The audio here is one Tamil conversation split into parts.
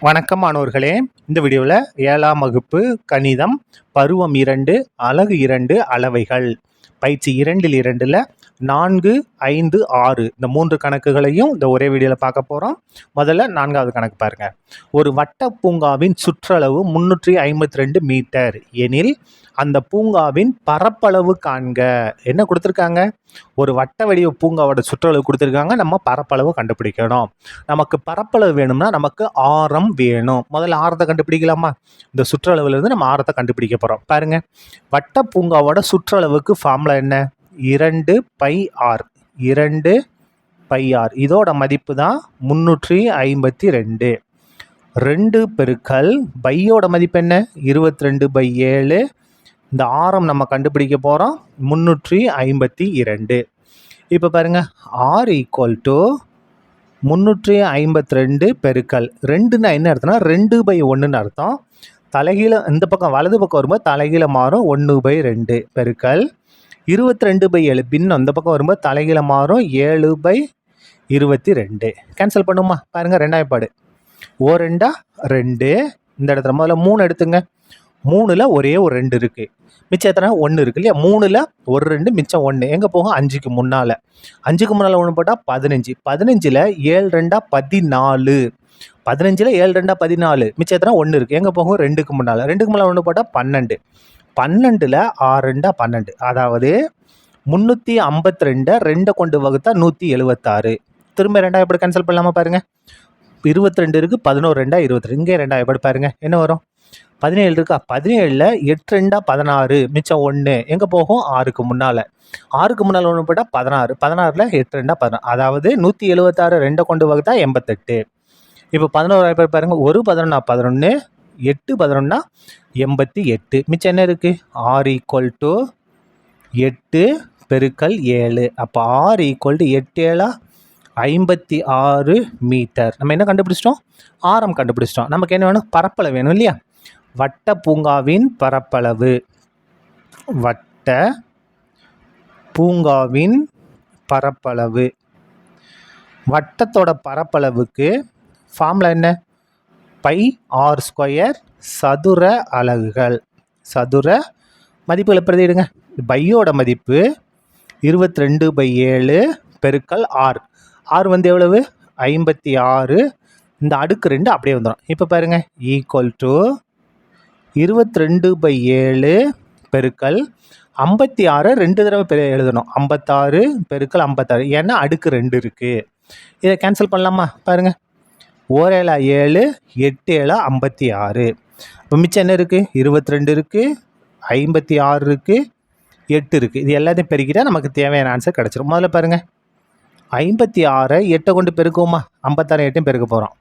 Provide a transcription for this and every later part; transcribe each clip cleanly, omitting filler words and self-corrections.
வணக்கம் மாணவர்களே. இந்த வீடியோவில் 7ஆம் வகுப்பு கணிதம் பருவம் 2 அலகு 2 அளவைகள் பயிற்சி 2ல் 4, 5, 6 இந்த 3 கணக்குகளையும் இந்த ஒரே வீடியோவில் பார்க்க போகிறோம். முதல்ல 4வது கணக்கு பாருங்கள். ஒரு வட்ட பூங்காவின் சுற்றளவு 352 மீட்டர் எனில் அந்த பூங்காவின் பரப்பளவு காண்க. என்ன கொடுத்துருக்காங்க? ஒரு வட்ட வடிவ பூங்காவோட சுற்றளவு கொடுத்துருக்காங்க. நம்ம பரப்பளவு கண்டுபிடிக்கணும். நமக்கு பரப்பளவு வேணும்னா நமக்கு ஆரம் வேணும். முதல்ல ஆரத்தை கண்டுபிடிக்கலாமா? இந்த சுற்றளவுலேருந்து நம்ம ஆரத்தை கண்டுபிடிக்க போகிறோம். பாருங்க, வட்ட பூங்காவோட சுற்றளவுக்கு ஃபார்முலா என்ன? 2πr. 2πr இதோட மதிப்பு தான் 352. 2 பெருக்கல் பையோட மதிப்பு என்ன? 22/7. இந்த ஆரம் நம்ம கண்டுபிடிக்க போகிறோம் 352. இப்போ பாருங்க, r = 352 பெருக்கல் 2ன்னா என்ன அர்த்தம்னா 2/1ன்னு அர்த்தம். தலைகீழ இந்த பக்கம் வலது பக்கம் வரும்போது தலைகீழ மாறும் 1/2 பெருக்கல் 22/7 பின்னம் இந்த பக்கம் வரும்போது தலைகீழ மாறும் 7/22. கேன்சல் பண்ணுமா? பாருங்க, ரெண்டாவது பாடு. 2 2. இந்த இடத்துல முதல்ல 3 எடுத்துங்க. 3ல் ஒரே ஒரு 2 இருக்குது. மிச்சம் எத்தனை? 1 இருக்கு இல்லையா? 3ல் ஒரு 2 மிச்சம் 1 எங்கே போகும்? 5க்கு முன்னால். 5க்கு முன்னால் 1 போட்டால் 15. 15ல் 7 2 14. 15ல் 7 2 14. மிச்சம் எத்தனை? 1 இருக்குது. எங்கே போகும்? 2க்கு முன்னால். 2க்கு முன்னால் 1 போட்டால் 12. 12ல் 6 2 12. அதாவது 352 2 கொண்டு வகுத்தா 176. திரும்ப 2 எப்படி கேன்சல் பண்ணலாமா? பாருங்க, 22 இருக்குது. 11 2 22. இங்கே 2 எப்படி பாருங்க என்ன வரும்? 17 இருக்கா? 17ல் 8 2 16. மிச்சம் 1 எங்கே போகும்? 6க்கு முன்னால். 6க்கு முன்னால் 1 போட்டால் 16. 16ல் 8 2 16. அதாவது 176 2 கொண்டு வகுத்தா 88. இப்போ 11 பேர் பாருங்க, 1 11 11, 8 11 88. மிச்சம் என்ன இருக்கு? r = 8 பெருக்கல் 7. அப்போ r = 8 7 56 மீட்டர். நம்ம என்ன கண்டுபிடிச்சிட்டோம்? ஆரம் கண்டுபிடிச்சிட்டோம். நமக்கு என்ன வேணும்? பரப்பளவு வேணும் இல்லையா? வட்ட பூங்காவின் பரப்பளவு. வட்ட பூங்காவின் பரப்பளவு. வட்டத்தோட பரப்பளவுக்கு ஃபார்முலா என்ன? πr². சதுர அலகுகள். சதுர மதிப்புகளை பிரதியிடுங்க. பையோட மதிப்பு 22/7 பெருக்கல் r. r வந்து எவ்வளவு? 56. இந்த அடுக்கு 2 அப்படியே வந்துடும். இப்போ பாருங்க, = 22/7 பெருக்கல் 56. 2 தடவை எழுதணும். 56 பெருக்கல் 56. ஏன்னா அடுக்கு 2 இருக்குது. இதை கேன்சல் பண்ணலாமா? பாருங்க, 1 7 8 7 56. இப்போ மிச்சம் என்ன இருக்குது? 22 இருக்குது, 56 இருக்குது, 8 இருக்குது. இது எல்லாத்தையும் பெருக்கிட்டா நமக்கு தேவையான ஆன்சர் கிடச்சிரும். முதல்ல பாருங்கள், 56 8 கொண்டு பெருக்குவோமா? 56 8 பெருக்க போகிறோம்.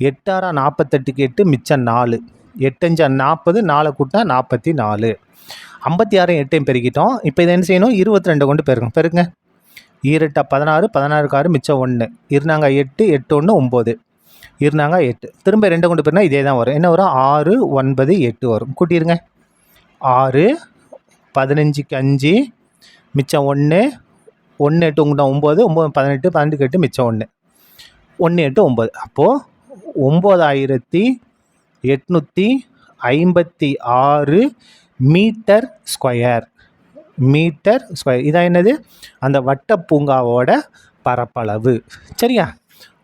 8 6 48க்கு 8 மிச்சம் 4. 8 5 40. 4 கூட்டினா 44. 56 8 பெருக்கிட்டோம். இப்போ இதை என்ன செய்யணும்? 22 கொண்டு பெருக்கணும். பெருக்குங்க. 2 16. 16க்கு 6 மிச்சம் 1. இருந்தாங்க 8 8 1 9. இருந்தாங்க 8. திரும்ப 2 கொண்டு போயிருந்தா இதே தான் வரும். என்ன வரும்? 6 9 8 வரும். கூட்டிடுங்க. 6 15க்கு 5 மிச்சம் 1. 1 8 உங்கள்கிட்ட 9. 9 18. 18க்கு 8 மிச்சம் 1. 1 8 9. அப்போது 9856 மீட்டர் ஸ்கொயர். Metre square. இதான் என்னது? அந்த வட்ட பூங்காவோட பரப்பளவு. சரியா?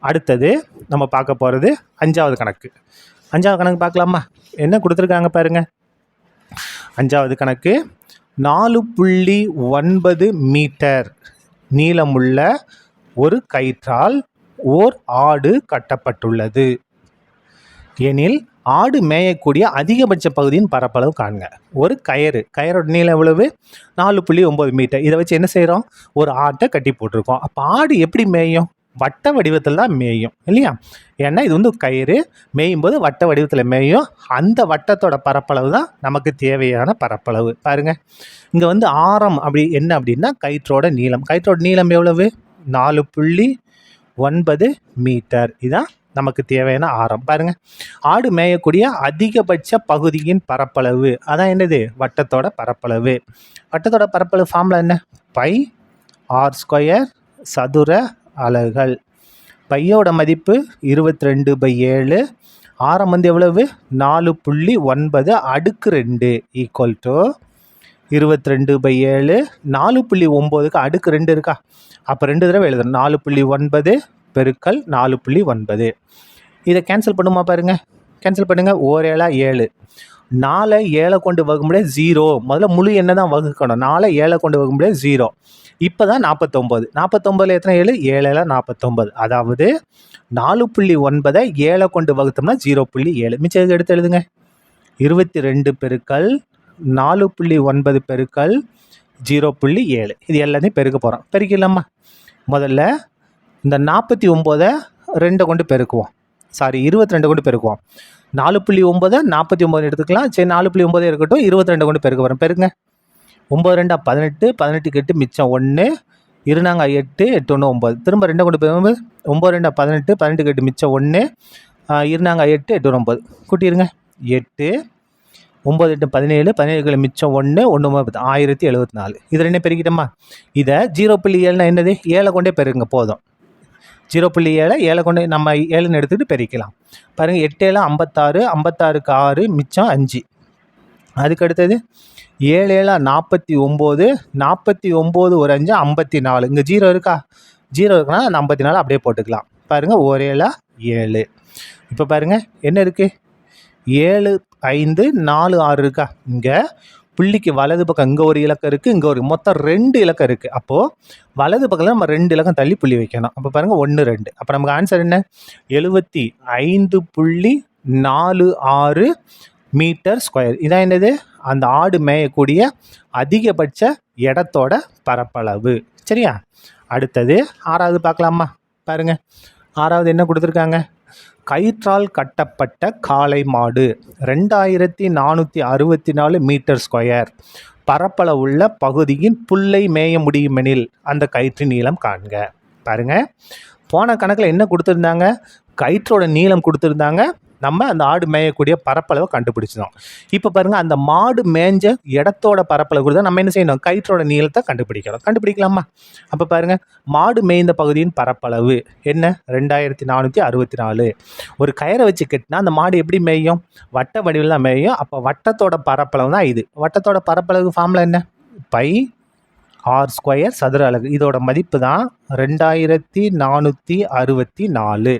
அடுத்தது நம்ம பார்க்க போகிறது 5வது கணக்கு. 5வது கணக்கு பார்க்கலாமா? என்ன கொடுத்துருக்காங்க பாருங்க. 5வது கணக்கு 4.9 மீட்டர் நீளமுள்ள ஒரு கயிற்றால் ஓர் ஆடு கட்டப்பட்டுள்ளது எனில் ஆடு மேயக்கூடிய அதிகபட்ச பகுதியின் பரப்பளவு காண்க. ஒரு கயிறோட நீளம் எவ்வளவு? 4.9 மீட்டர். இதை வச்சு என்ன செய்கிறோம்? ஒரு ஆட்டை கட்டி போட்டிருக்கோம். அப்போ ஆடு எப்படி மேயும்? வட்ட வடிவத்தில் தான் மேயும் இல்லையா? ஏன்னா இது வந்து கயிறு மேயும் போது வட்ட வடிவத்தில் மேயும். அந்த வட்டத்தோட பரப்பளவு தான் நமக்கு தேவையான பரப்பளவு. பாருங்க, இங்கே வந்து ஆரம் அப்படி என்ன அப்படின்னா கயிற்றோட நீளம். கயிற்றோட நீளம் எவ்வளவு? 4.9 மீட்டர். இதுதான் நமக்கு தேவையான ஆரம். பாருங்க, ஆடு மேயக்கூடிய அதிகபட்ச பகுதியின் பரப்பளவு. அதான் என்னது? வட்டத்தோட பரப்பளவு. வட்டத்தோட பரப்பளவு ஃபார்முலா என்ன? πr². சதுர அலகுகள். பையோட மதிப்பு 22/7. ஆரம் வந்து எவ்வளவு 4.9 அடுக்கு 2 ஈக்குவல் டு 22/7. 4.9க்கு அடுக்கு 2 இருக்கா, அப்போ 2 தடவை எழுதணும். 4.9 பெருக்கல் 4.9. இதை கேன்சல் பண்ணுமா பாருங்க, கேன்சல் பண்ணுங்க. 1 7 4 7 கொண்டு வகுக்க முடியாது 0. முதல்ல முழு எண்ணை தான் வகுக்கணும். 4 7 கொண்டு வகுக்க முடியாது 0. இப்போ தான் 49. 49ல் எத்தனை 7? 7 49. அதாவது 4.9 7 கொண்டு வகுத்தோம்னா 0.7. மிச்சம் எடுத்து எழுதுங்க. 22 பெருக்கல் 4.9 பெருக்கல் 0.7. இது எல்லாத்தையும் பெருக்க போகிறோம். பெருக்கலாமா? முதல்ல இந்த 49 2 கொண்டு பெருக்குவோம். 22 கொண்டு பெருக்குவோம். 4.9 49 எடுத்துக்கலாம். சரி, 4.9 இருக்கட்டும். 22 கொண்டு பெருக்க போகிறோம். பெருங்க. 9 2 18, 18 8 மிச்சம் 1, 2 8, 8 1 9. திரும்ப 2 கொண்டு போகும்போது 9 2 18, 18 8 மிச்சம் 1, 2 8, 8 9. கூட்டிடுங்க. 8 9 8 17, 17 மிச்சம் 1, 1 1074. இது ரெண்டே பெருக்கிட்டோமா? இதை 0.7னா என்னது? 7 கொண்டே பெருங்க போதும். 0.7 7 கொண்டு நம்ம 7ன்னு எடுத்துக்கிட்டு பெருக்கலாம். பாருங்கள், 8 7 56, 56க்கு 6 மிச்சம் 5. அதுக்கு அடுத்தது 7 7 49, 49 ஒரு 5 54. இங்கே 0 இருக்கா? 0 இருக்குன்னா அந்த 54 அப்படியே போட்டுக்கலாம். பாருங்கள், 1 7 7. இப்போ பாருங்கள் என்ன இருக்குது? 7 5 4 6 இருக்கா? இங்கே புள்ளிக்கு வலது பக்கம் இங்கே ஒரு இலக்கம் இருக்குது, இங்கே ஒரு மொத்தம் 2 இலக்கம் இருக்குது. அப்போது வலது பக்கத்தில் நம்ம 2 இலக்கம் தள்ளி புள்ளி வைக்கணும். அப்போ பாருங்கள் 1 2. அப்போ நமக்கு ஆன்சர் என்ன? 75.46 மீட்டர் ஸ்கொயர். இதான் என்னது? அந்த ஆடு மேயக்கூடிய அதிகபட்ச இடத்தோட பரப்பளவு. சரியா? அடுத்தது 6வது பார்க்கலாமா? பாருங்க, 6வது என்ன கொடுத்துருக்காங்க? கயிற்றால் கட்டப்பட்ட காளை மாடு 2464 மீட்டர் ஸ்கொயர் பரப்பளவுள்ள பகுதியின் புல்லை மேய முடியுமெனில் அந்த கயிற்றின் நீளம் காண்க. பாருங்க, போன கணக்கில் என்ன கொடுத்துருந்தாங்க? கயிற்றோட நீளம் கொடுத்துருந்தாங்க. நம்ம அந்த ஆடு மேயக்கூடிய பரப்பளவை கண்டுபிடிச்சோம். இப்போ பாருங்கள், அந்த மாடு மேய்ஞ்ச இடத்தோட பரப்பளவு கூட நம்ம என்ன செய்யணும்? கயிற்றோட நீளத்தை கண்டுபிடிக்கணும். கண்டுபிடிக்கலாமா? அப்போ பாருங்கள், மாடு மேய்ந்த பகுதியின் பரப்பளவு என்ன? 2464. ஒரு கயிறை வச்சு கட்டினா அந்த மாடு எப்படி மேயும்? வட்ட வடிவில் தான் மேயும். அப்போ வட்டத்தோட பரப்பளவு தான் இது. வட்டத்தோட பரப்பளவு ஃபார்முலா என்ன? பை ஆர் ஸ்கொயர் சதுர அலகு. இதோட மதிப்பு தான் 2464.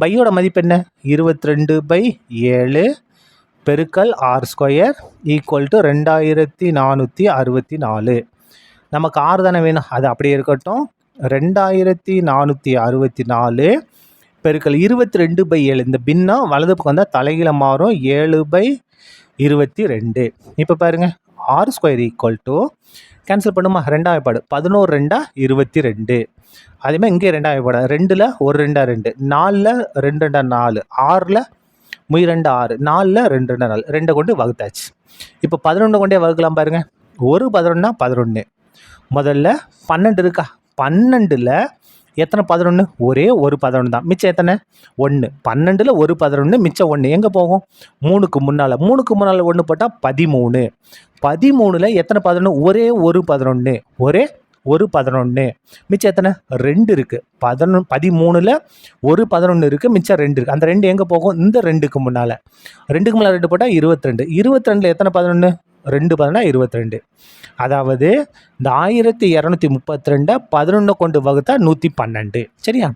பையோட மதிப்பு என்ன? 22/7 பெருக்கல் ஆர் ஸ்கொயர் ஈக்குவல் டு 2464. நமக்கு ஆறு தானே வேணும், அது அப்படியே இருக்கட்டும். 2464 பெருக்கல் 22/7. இந்த பின்னம் வலது பக்கம் வந்தால் தலைகீழ மாறும். 7/22. இப்போ பாருங்கள், R square equal to cancel பண்ணுமா? 2ஆம் ஏற்பாடு 11 2 22. அதேமாதிரி இங்கே 2ஆம் ஏற்பாடு 2ல் 1 2 2, 4ல் 2 2 4, 6ல் 2 6, 4ல் 2 2 4. 2 கொண்டு வகுத்தாச்சு. இப்போ 11 கொண்டே வகுக்கலாம். பாருங்கள், ஒரு 11 11. முதல்ல 12 இருக்கா? 12ல் எத்தனை 11? ஒரே ஒரு 11 தான். மிச்சம் எத்தனை? 1. 12ல் ஒரு 11 மிச்சம் 1 எங்கே போகும்? 3க்கு முன்னால். 3க்கு முன்னால் 1 போட்டால் 13. 13ல் எத்தனை 11? ஒரே ஒரு 11. ஒரே ஒரு 11. மிச்சம் எத்தனை? 2 இருக்குது. 13ல் ஒரு 11 இருக்குது, மிச்சம் 2 இருக்குது. அந்த 2 எங்கே போகும்? இந்த 2க்கு முன்னால். 2க்கு முன்னால் 2 போட்டால் 22. 22ல் எத்தனை 11? 2 11 22. அதாவது இந்த 1232 11 கொண்டு வகுத்தா 112. சரியா?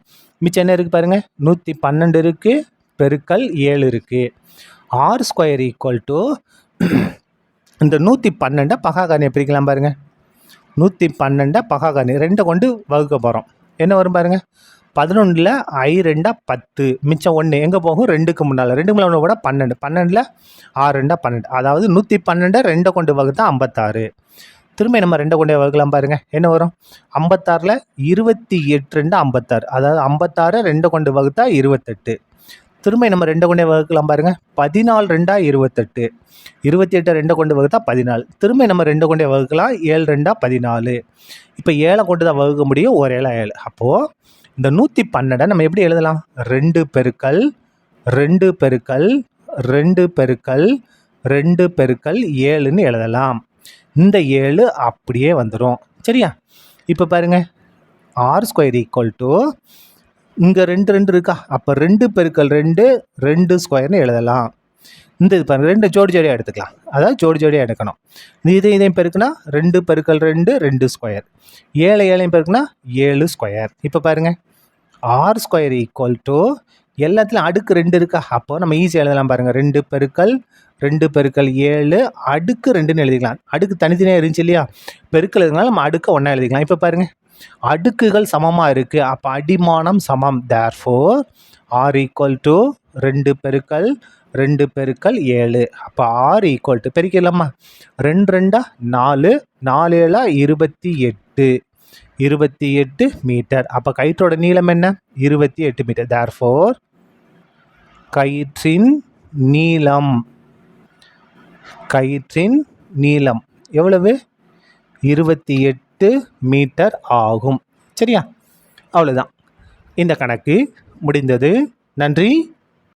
மிச்சம் என்ன இருக்குது பாருங்கள், 112 இருக்குது பெருக்கல் 7 இருக்குது. ஆர் ஸ்கொயர் ஈக்குவல் டு இந்த 112 பகாகாரணியை பிரிக்கலாம். பாருங்கள், 112 பகாகாரணி 2 கொண்டு வகுக்க போகிறோம். என்ன வரும் பாருங்கள், 11ல் I 2 10 மிச்சம் 1 எங்கே போகும்? 2க்கு முன்னால். 2க்கு முன்னால் 1 கூட 12. 12ல் 6 2 12. அதாவது 112 2 கொண்டு வகுத்தா 56. திரும்ப நம்ம 2 கொண்டே வகுக்கலாம். பாருங்கள் என்ன வரும்? 56ல் 28 2 56. அதாவது 56 2 கொண்டு வகுத்தா 28. திரும்ப நம்ம 2 கொண்டே வகுக்கலாம். பாருங்கள், 14 2 28. 28 2 கொண்டு வகுத்தா 14. திரும்ப நம்ம 2 கொண்டே வகுக்கலாம். 7 2 14. இப்போ 7 கொண்டு தான் வகுக்க முடியும். ஒரு 7 7. அப்போது இந்த 112 நம்ம எப்படி எழுதலாம்? 2 பெருக்கல் 2 பெருக்கல் 2 பெருக்கல் 2 பெருக்கல் 7ன்னு எழுதலாம். இந்த 7 அப்படியே வந்துடும். சரியா? இப்போ பாருங்கள், ஆர் ஸ்கொயர் ஈக்குவல் டு இங்கே 2 இருக்கா, அப்போ 2 பெருக்கல் 2 2 ஸ்கொயர்னு எழுதலாம். இந்த இது பாருங்கள், 2 ஜோடி ஜோடியாக எடுத்துக்கலாம், அதாவது ஜோடி ஜோடியாக எடுக்கணும். இதையும் பெருக்குனா 2 பெருக்கல் 2 2 ஸ்கொயர், 7 பெருக்குனா 7 ஸ்கொயர். இப்போ பாருங்கள், ஆர் ஸ்கொயர் ஈக்குவல் டு எல்லாத்துலையும் அடுக்கு 2 இருக்கா, அப்போ நம்ம ஈஸியாக எழுதலாம் பாருங்கள். 2 பெருக்கல் 7 அடுக்கு 2ன்னு எழுதிக்கலாம். அடுக்கு தனித்தனியாக இருந்துச்சு இல்லையா, பெருக்கல் இருக்கிறதுனால நம்ம அடுக்க ஒன்றா எழுதிக்கலாம். இப்போ பாருங்கள், அடுக்குகள் சமமாக இருக்குது, அப்போ அடிமானம் சமம். தேர்ஃபோர் ஆர் ஈக்குவல் டு 2 பெருக்கல் 7. அப்போ ஆர் ஈக்குவல் டு பெருக்கலாமா, 2 2 4, 4 7 28 மீட்டர். அப்போ கயிற்றோட நீளம் என்ன, 28 மீட்டர். தேர்ஃபோர் கயிற்றின் நீளம் எவ்வளவு, 28 மீட்டர் ஆகும். சரியா, அவ்வளோதான், இந்த கணக்கு முடிந்தது. நன்றி.